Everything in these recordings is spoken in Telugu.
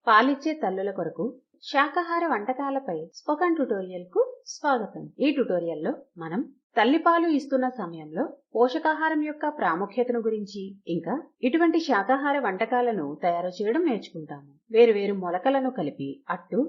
పాలిచ్చే తల్లుల కొరకు శాకాహార వంటకాలపై స్పోకన్ ట్యుటోరియల్ కు స్వాగతం. ఈ ట్యుటోరియల్లో మనం తల్లిపాలు ఇస్తున్న సమయంలో పోషకాహారం యొక్క ప్రాముఖ్యతను గురించి ఇంకా ఇటువంటి శాకాహార వంటకాలను తయారు చేయడం నేర్చుకుంటాము. వేరువేరు మొలకలను కలిపి అట్టు,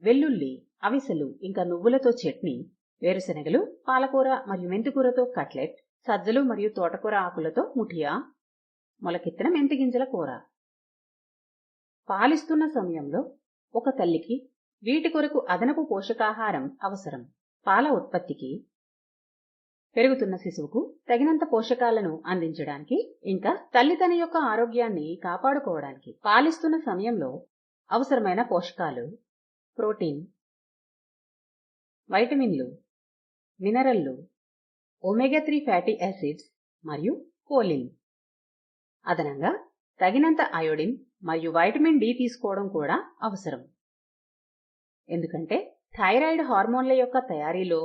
వెల్లుల్లి, అవిసెలు ఇంకా నువ్వులతో చట్నీ, వేరుశెనగలు, పాలకూర మరియు మెంతికూరతో కట్లెట్, సజ్జలు మరియు తోటకూర ఆకులతో ముఠియా, మొలకెత్తిన మెంతి గింజల కూర. పాలిస్తున్న సమయంలో ఒక తల్లికి వీటి కొరకు అదనపు పోషకాహారం అవసరం. పాల ఉత్పత్తికి, పెరుగుతున్న శిశువుకు తగినంత పోషకాలను అందించడానికి ఇంకా తల్లి తన యొక్క ఆరోగ్యాన్ని కాపాడుకోవడానికి పాలిస్తున్న సమయంలో అవసరమైన పోషకాలు ప్రోటీన్, వైటమిన్లు, మినరల్లు, ఒమేగా 3 ఫ్యాటీ యాసిడ్స్ మరియు కోలిన్. అదనంగా తగినంత అయోడిన్ మరియు వైటమిన్ డి తీసుకోవడం కూడా అవసరం. ఎందుకంటే థైరాయిడ్ హార్మోన్ల యొక్క తయారీలో,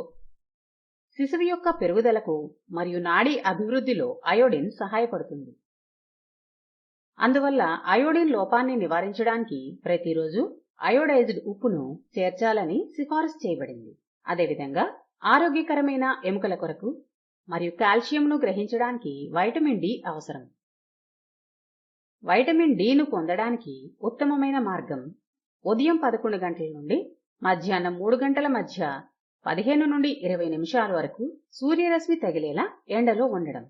శిశువు యొక్క పెరుగుదలకు మరియు నాడీ అభివృద్ధిలో అయోడిన్ సహాయపడుతుంది. అందువల్ల అయోడిన్ లోపాన్ని నివారించడానికి ప్రతిరోజు అయోడైజ్డ్ ఉప్పును చేర్చాలని సిఫారసు చేయబడింది. అదేవిధంగా ఆరోగ్యకరమైన ఎముకల కొరకు మరియు కాల్షియంను గ్రహించడానికి వైటమిన్ డి అవసరం. వైటమిన్ డిను పొందడానికి ఉత్తమమైన మార్గం ఉదయం 11 గంటల నుండి మధ్యాహ్నం 3 గంటల మధ్య 15 నుండి 20 నిమిషాల వరకు సూర్యరశ్మి తగిలేలా ఎండలో ఉండడం.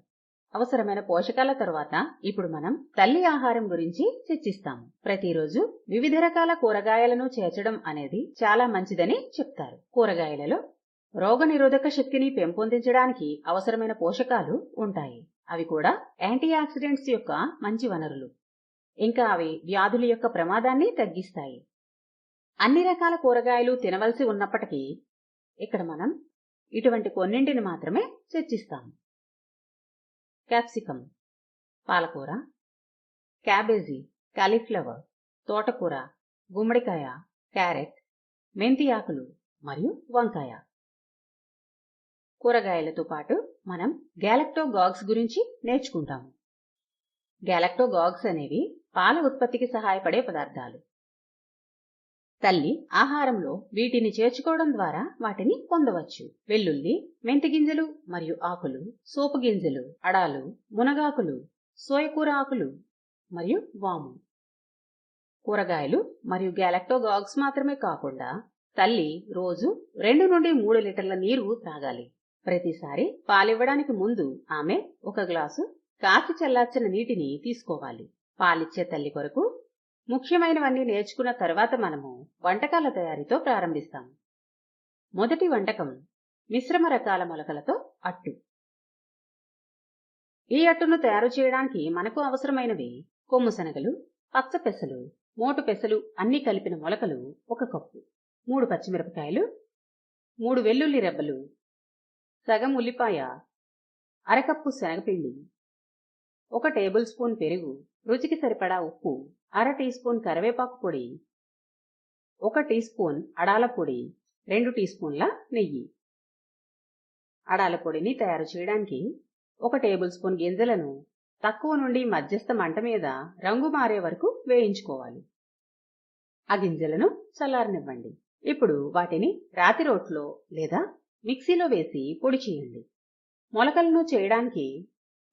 అవసరమైన పోషకాల తర్వాత ఇప్పుడు మనం తల్లి ఆహారం గురించి చర్చిస్తాము. ప్రతిరోజు వివిధ రకాల కూరగాయలను చేర్చడం అనేది చాలా మంచిదని చెప్తారు. కూరగాయలలో రోగనిరోధక శక్తిని పెంపొందించడానికి అవసరమైన పోషకాలు ఉంటాయి. అవి కూడా యాంటీ ఆక్సిడెంట్స్ యొక్క మంచి వనరులు. ఇంకా అవి వ్యాధుల యొక్క ప్రమాదాన్ని తగ్గిస్తాయి. అన్ని రకాల కూరగాయలు తినవలసి ఉన్నప్పటికీ ఇక్కడ మనం ఇటువంటి కొన్నింటిని మాత్రమే చర్చిస్తాము. క్యాప్సికం, పాలకూర, క్యాబేజీ, కాలీఫ్లవర్, తోటకూర, గుమ్మడికాయ, క్యారెట్, మెంతి ఆకులు మరియు వంకాయ. కూరగాయలతో పాటు మనం గ్యాలక్టోగాగ్స్ గురించి నేర్చుకుంటాము. గ్యాలక్టోగాగ్స్ అనేవి పాల ఉత్పత్తికి సహాయపడే పదార్థాలు. తల్లి ఆహారంలో వీటిని చేర్చుకోవడం ద్వారా వాటిని పొందవచ్చు. వెల్లుల్లి, మెంతి గింజలు మరియు ఆకులు, సోపు గింజలు, అడాలు, మునగాకులు, సోయకూర ఆకులు మరియు వాము. కూరగాయలు మరియు గ్యాలక్టోగాగ్స్ మాత్రమే కాకుండా తల్లి రోజు 2 నుండి 3 లీటర్ల నీరు త్రాగాలి. ప్రతిసారి పాలివ్వడానికి ముందు ఆమె 1 గ్లాసు కాచి చల్లార్చిన నీటిని తీసుకోవాలి. పాలిచ్చే తల్లి కొరకు ముఖ్యమైనవన్నీ నేర్చుకున్న తర్వాత మనము వంటకాల తయారీతో ప్రారంభిస్తాము. మొదటి వంటకం మిశ్రమ రకాల మొలకలతో అట్టు. ఈ అట్టును తయారు చేయడానికి మనకు అవసరమైనవి కొమ్ము శనగలు, పచ్చ పెసలు, మోటు పెసలు అన్ని కలిపిన మొలకలు 1 కప్పు, 3 పచ్చిమిరపకాయలు, 3 వెల్లుల్లి రెబ్బలు, సగం ఉల్లిపాయ, అరకప్పు శనగపిండి, 1 టేబుల్ స్పూన్ పెరుగు, రుచికి సరిపడా ఉప్పు, 1/2 టీ స్పూన్ కరివేపాకు పొడి, 1 టీ స్పూన్ అడాల పొడి, 2 టీ స్పూన్ల నెయ్యి. అడాల పొడిని తయారు చేయడానికి 1 టేబుల్ స్పూన్ గింజలను తక్కువ నుండి మధ్యస్థ మంట మీద రంగు మారే వరకు వేయించుకోవాలి. ఆ గింజలను చల్లారనివ్వండి. ఇప్పుడు వాటిని రాతి రోట్లో లేదా మిక్సీలో వేసి పొడి చేయండి. మొలకలను చేయడానికి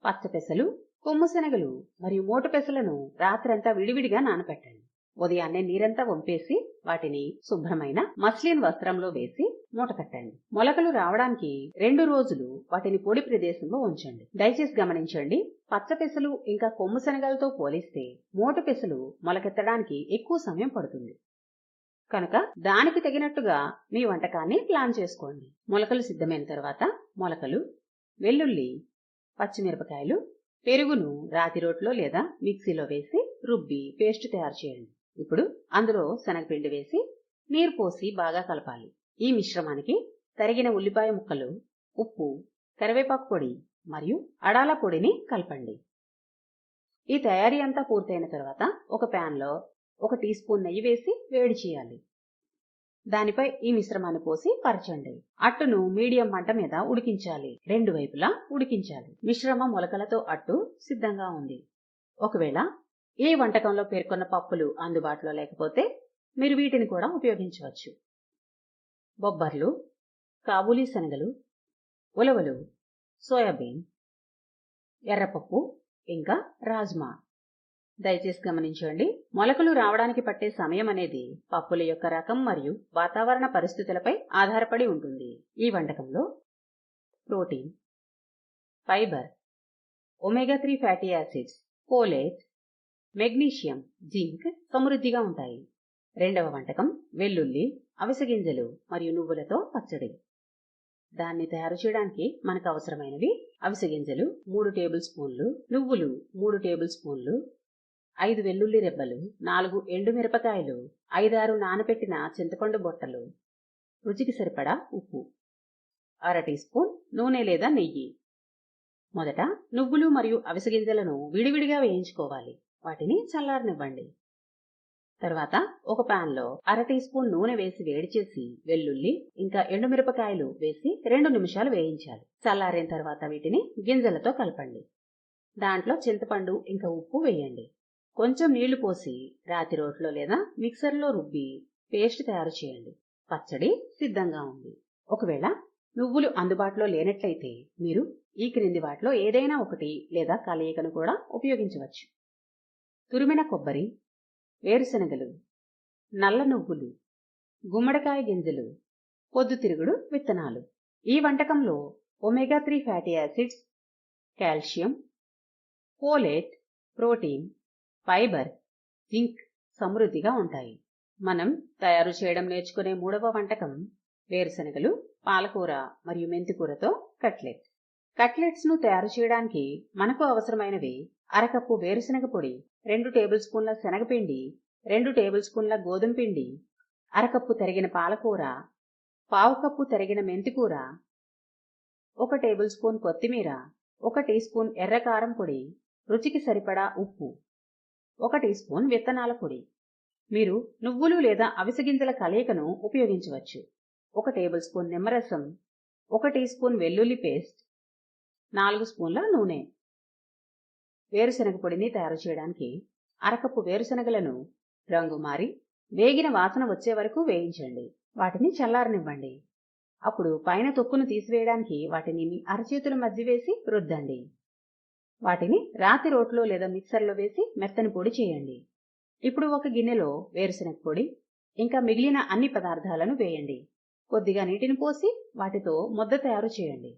పచ్చ పెసలు, కొమ్ము శనగలు మరియు మోటు పెసలను రాత్రంతా విడివిడిగా నానబెట్టండి. ఉదయాన్నే నీరంతా వంపేసి వాటిని శుభ్రమైన మస్లిన్ వస్త్రంలో వేసి మూటకట్టండి. మొలకలు రావడానికి 2 రోజులు వాటిని పొడి ప్రదేశంలో ఉంచండి. దయచేసి గమనించండి, పచ్చ పెసలు ఇంకా కొమ్ము శనగలతో పోలిస్తే మోటు పెసలు మొలకెత్తడానికి ఎక్కువ సమయం పడుతుంది. కనుక దానికి తగినట్టుగా మీ వంటకాన్ని ప్లాన్ చేసుకోండి. మొలకలు సిద్ధమైన తర్వాత మొలకలు, వెల్లుల్లి, పచ్చిమిరపకాయలు, పెరుగును రాతి రోట్లో లేదా మిక్సీలో వేసి రుబ్బి పేస్ట్ తయారు చేయండి. ఇప్పుడు అందులో శనగపిండి వేసి నీరు పోసి బాగా కలపాలి. ఈ మిశ్రమానికి తరిగిన ఉల్లిపాయ ముక్కలు, ఉప్పు, కరివేపాకు పొడి మరియు అడాల పొడిని కలపండి. ఈ తయారీ అంతా పూర్తయిన తర్వాత ఒక ప్యాన్లో 1 టీ స్పూన్ నెయ్యి వేసి వేడి చేయాలి. దానిపై ఈ మిశ్రమాన్ని పోసి పరచండి. అట్టును మీడియం మంట మీద ఉడికించాలి. 2 వైపులా ఉడికించాలి. మిశ్రమ మొలకలతో అట్టు సిద్ధంగా ఉంది. ఒకవేళ ఈ వంటకంలో పేర్కొన్న పప్పులు అందుబాటులో లేకపోతే మీరు వీటిని కూడా ఉపయోగించవచ్చు. బొబ్బర్లు, కాబూలీ శనగలు, ఉలవలు, సోయాబీన్, ఎర్రపప్పు ఇంకా రాజ్మా. దయచేసి గమనించండి, మొలకలు రావడానికి పట్టే సమయం అనేది పప్పుల యొక్క రకం మరియు వాతావరణ పరిస్థితులపై ఆధారపడి ఉంటుంది. ఈ వంటకంలో protein, fibre, omega three fatty acids, folate, magnesium, zinc సమృద్ధిగా ఉంటాయి. రెండవ వంటకం వెల్లుల్లి, అవిసె గింజలు మరియు నువ్వులతో పచ్చడి. దాన్ని తయారు చేయడానికి మనకు అవసరమైనవి అవిసె గింజలు 3 టేబుల్ స్పూన్లు, నువ్వులు 3 టేబుల్ స్పూన్లు, 5 వెల్లుల్లి రెబ్బలు, 4 ఎండుమిరపకాయలు, 5-6 నానబెట్టిన చింతపండు బొట్టలు, రుచికి సరిపడా ఉప్పు, అర టీ స్పూన్ నూనె లేదా నెయ్యి. మొదట నువ్వులు మరియు అవిసె గింజలను విడివిడిగా వేయించుకోవాలి. వాటిని చల్లారనివ్వండి. తర్వాత ఒక పాన్లో అర టీ స్పూన్ నూనె వేసి వేడి చేసి వెల్లుల్లి ఇంకా ఎండుమిరపకాయలు వేసి 2 నిమిషాలు వేయించాలి. చల్లారిన తర్వాత వీటిని గింజలతో కలపండి. దాంట్లో చింతపండు ఇంకా ఉప్పు వేయండి. కొంచెం నీళ్లు పోసి రాతి రోట్లో లేదా మిక్సర్లో రుబ్బి పేస్ట్ తయారు చేయండి. పచ్చడి సిద్ధంగా ఉంది. ఒకవేళ నువ్వులు అందుబాటులో లేనట్లయితే మీరు ఈ క్రింది వాటిలో ఏదైనా ఒకటి లేదా కలయికను కూడా ఉపయోగించవచ్చు. తురిమిన కొబ్బరి, వేరుశనగలు, నల్ల నువ్వులు, గుమ్మడికాయ గింజలు, పొద్దుతిరుగుడు విత్తనాలు. ఈ వంటకంలో omega three fatty acids, calcium, folate, protein, fibre, zinc సమృద్ధిగా ఉంటాయి. మనం తయారు చేయడం నేర్చుకునే మూడవ వంటకం వేరుశనగలు, పాలకూర మరియు మెంతికూరతో కట్లెట్. కట్లెట్స్ ను తయారు చేయడానికి మనకు అవసరమైనవి అరకప్పు వేరుశనగ పొడి, 2 టేబుల్ స్పూన్ల శనగపిండి, 2 టేబుల్ స్పూన్ల గోధుమ పిండి, అరకప్పు తరిగిన పాలకూర, పావు కప్పు తరిగిన మెంతికూర, 1 టేబుల్ స్పూన్ కొత్తిమీర, 1 టీ స్పూన్ ఎర్ర కారం పొడి, రుచికి సరిపడా ఉప్పు, 1 టీ స్పూన్ విత్తనాల పొడి. మీరు నువ్వులు లేదా అవిసె గింజల కలయికను ఉపయోగించవచ్చు. 1 టేబుల్ స్పూన్ నిమ్మరసం, 1 టీ స్పూన్ వెల్లుల్లి పేస్ట్, 4 స్పూన్ల నూనె. వేరుశనగ పొడిని తయారు చేయడానికి అరకప్పు వేరుశనగలను రంగు మారి వేగిన వాసన వచ్చే వరకు వేయించండి. వాటిని చల్లారనివ్వండి. అప్పుడు పైన తొక్కును తీసివేయడానికి వాటిని మీ అరచేతుల మధ్య వేసి రుద్దండి. వాటిని రాతి రోట్లో లేదా మిక్సర్లో వేసి మెత్తని పొడి చేయండి. ఇప్పుడు ఒక గిన్నెలో వేరుశనగ పొడి ఇంకా మిగిలిన అన్ని పదార్థాలను వేయండి. కొద్దిగా నీటిని పోసి వాటితో ముద్ద తయారు చేయండి.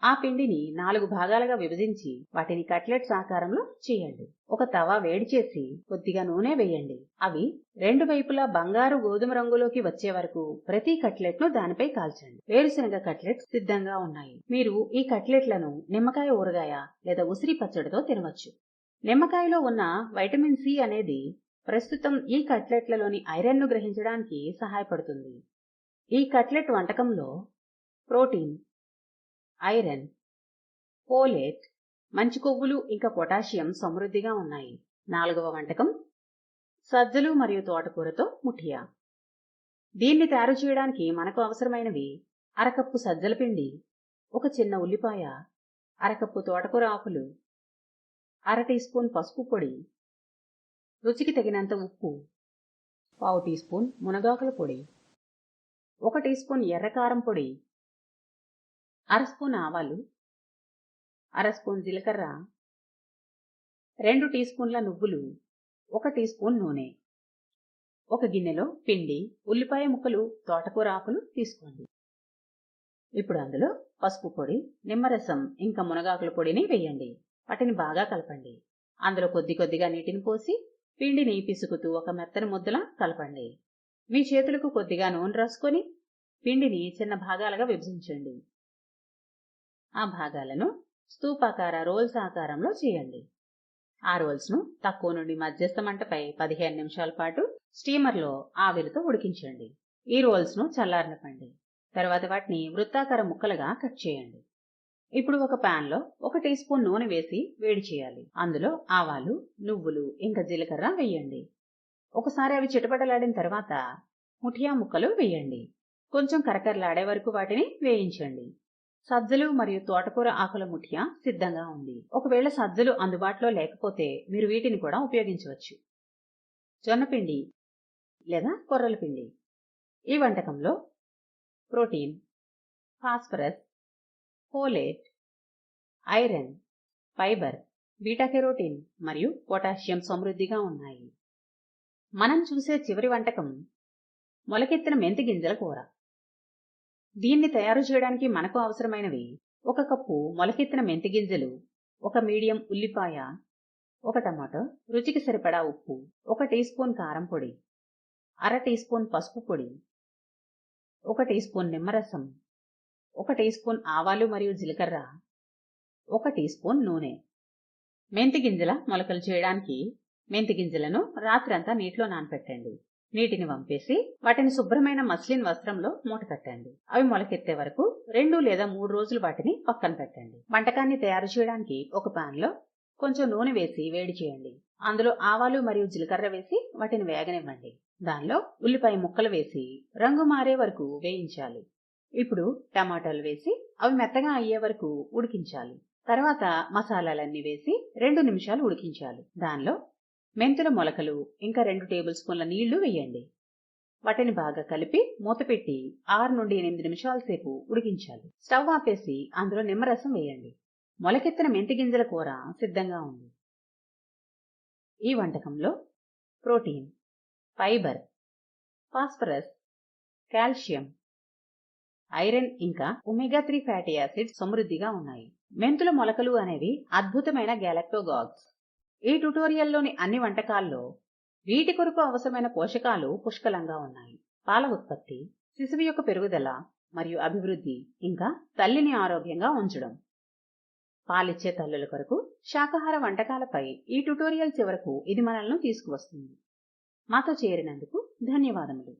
ఆ పిండిని 4 భాగాలుగా విభజించి వాటిని కట్లెట్స్ ఆకారంలో చేయండి. ఒక తవా వేడి చేసి కొద్దిగా నూనె వేయండి. అవి 2 వైపులా బంగారు గోధుమ రంగులోకి వచ్చే వరకు ప్రతి కట్లెట్ ను దానిపై కాల్చండి. వేరుశనగ కట్లెట్స్ సిద్ధంగా ఉన్నాయి. మీరు ఈ కట్లెట్లను నిమ్మకాయ ఊరగాయ లేదా ఉసిరి పచ్చడితో తినవచ్చు. నిమ్మకాయలో ఉన్న వైటమిన్ సి అనేది ప్రస్తుతం ఈ కట్లెట్లలోని ఐరన్ ను గ్రహించడానికి సహాయపడుతుంది. ఈ కట్లెట్ వంటకంలో ప్రోటీన్, ఐరన్, ఫోలేట్, మంచి కొవ్వులు ఇంకా పొటాషియం సమృద్ధిగా ఉన్నాయి. 4వ వంటకం సజ్జలు మరియు తోటకూరతో ముఠియా. దీన్ని తయారు చేయడానికి మనకు అవసరమైనవి అరకప్పు సజ్జల పిండి, 1 చిన్న ఉల్లిపాయ, అరకప్పు తోటకూర ఆకులు, అర టీ స్పూన్ పసుపు పొడి, రుచికి తగినంత ఉప్పు, పావు టీ స్పూన్ మునగాకుల పొడి, 1 టీ స్పూన్ ఎర్రకారం పొడి, అర స్పూన్ ఆవాలు, అర స్పూన్ జీలకర్ర, 2 టీ స్పూన్ల నువ్వులు, 1 టీ స్పూన్ నూనె. ఒక గిన్నెలో పిండి, ఉల్లిపాయ ముక్కలు, తోటకూర ఆకులు తీసుకోండి. ఇప్పుడు అందులో పసుపు పొడి, నిమ్మరసం ఇంకా మునగాకుల పొడిని వేయండి. వాటిని బాగా కలపండి. అందులో కొద్దిగా నీటిని పోసి పిండిని పిసుకుతూ ఒక మెత్తని ముద్దలా కలపండి. మీ చేతులకు కొద్దిగా నూనె రాసుకొని పిండిని చిన్న భాగాలుగా విభజించండి. ఆ భాగాలను స్తూపాకార రోల్స్ ఆకారంలో చేయండి. ఆ రోల్స్ ను తక్కువ నుండి మధ్యస్థ మంటపై 15 నిమిషాల పాటు స్టీమర్లో ఆవిరితో ఉడికించండి. ఈ రోల్స్ ను చల్లారనివ్వండి. తర్వాత వాటిని వృత్తాకార ముక్కలుగా కట్ చేయండి. ఇప్పుడు ఒక పాన్ లో 1 టీ స్పూన్ నూనె వేసి వేడి చేయాలి. అందులో ఆవాలు, నువ్వులు ఇంకా జీలకర్ర వేయండి. ఒకసారి అవి చిటపటలాడిన తర్వాత ముఠియా ముక్కలు వేయండి. కొంచెం కరకరలాడే వరకు వాటిని వేయించండి. సజ్జలు మరియు తోటకూర ఆకుల ముఠియా సిద్ధంగా ఉంది. ఒకవేళ సజ్జలు అందుబాటులో లేకపోతే మీరు వీటిని కూడా ఉపయోగించవచ్చు. జొన్నపిండి లేదా కొర్రల పిండి. ఈ వంటకంలో protein, phosphorus, folate, iron, fibre, beta carotene మరియు పొటాషియం సమృద్ధిగా ఉన్నాయి. మనం చూసే చివరి వంటకం మొలకెత్తిన మెంతి గింజల కూర. దీన్ని తయారు చేయడానికి మనకు అవసరమైనవి: 1 కప్పు మొలకెత్తిన మెంతి గింజలు, 1 మీడియం ఉల్లిపాయ, 1 టమాటో, రుచికి సరిపడా ఉప్పు, 1 టీ స్పూన్ కారం పొడి, అర టీ స్పూన్ పసుపు పొడి, 1 టీ స్పూన్ నిమ్మరసం, 1 టీ స్పూన్ ఆవాలు మరియు జీలకర్ర, 1 టీ స్పూన్ నూనె. మెంతి గింజల మొలకలు చేయడానికి మెంతి గింజలను రాత్రంతా నీటిలో నానపెట్టండి. నీటిని వంపేసి వాటిని శుభ్రమైన మస్లిన్ వస్త్రంలో మూటకట్టండి. అవి మొలకెత్తే వరకు 2 లేదా 3 రోజులు వాటిని పక్కన పెట్టండి. వంటకాన్ని తయారు చేయడానికి ఒక పాన్ లో కొంచెం నూనె వేసి వేడి చేయండి. అందులో ఆవాలు మరియు జీలకర్ర వేసి వాటిని వేగనివ్వండి. దానిలో ఉల్లిపాయ ముక్కలు వేసి రంగు మారే వరకు వేయించాలి. ఇప్పుడు టమాటాలు వేసి అవి మెత్తగా అయ్యే వరకు ఉడికించాలి. తర్వాత మసాలాలన్నీ వేసి 2 నిమిషాలు ఉడికించాలి. దానిలో మెంతుల మొలకలు ఇంకా 2 టేబుల్ స్పూన్ల నీళ్లు వేయండి. వాటిని బాగా కలిపి మూతపెట్టి 6 నుండి 8 నిమిషాల సేపు ఉడికించాలి. స్టవ్ ఆపేసి అందులో నిమ్మరసం వేయండి. మొలకెత్తిన మెంతి గింజల కూర సిద్ధంగా ఉంది. ఈ వంటకంలో protein, fibre, phosphorus, calcium, iron ఇంకా ఒమేగా 3 ఫ్యాటీ యాసిడ్స్ సమృద్ధిగా ఉన్నాయి. మెంతుల మొలకలు అనేవి అద్భుతమైన గ్యాలక్టోగాగ్స్. ఈ ట్యుటోరియల్లోని అన్ని వంటకాల్లో వీటి కొరకు అవసరమైన పోషకాలు పుష్కలంగా ఉన్నాయి. పాల ఉత్పత్తి, శిశువు యొక్క పెరుగుదల మరియు అభివృద్ధి, ఇంకా తల్లిని ఆరోగ్యంగా ఉంచడం. పాలిచ్చే తల్లుల కొరకు శాకాహార వంటకాలపై ఈ ట్యుటోరియల్ చివరకు ఇది మనల్ని తీసుకువస్తుంది. మాతో చేరినందుకు ధన్యవాదములు.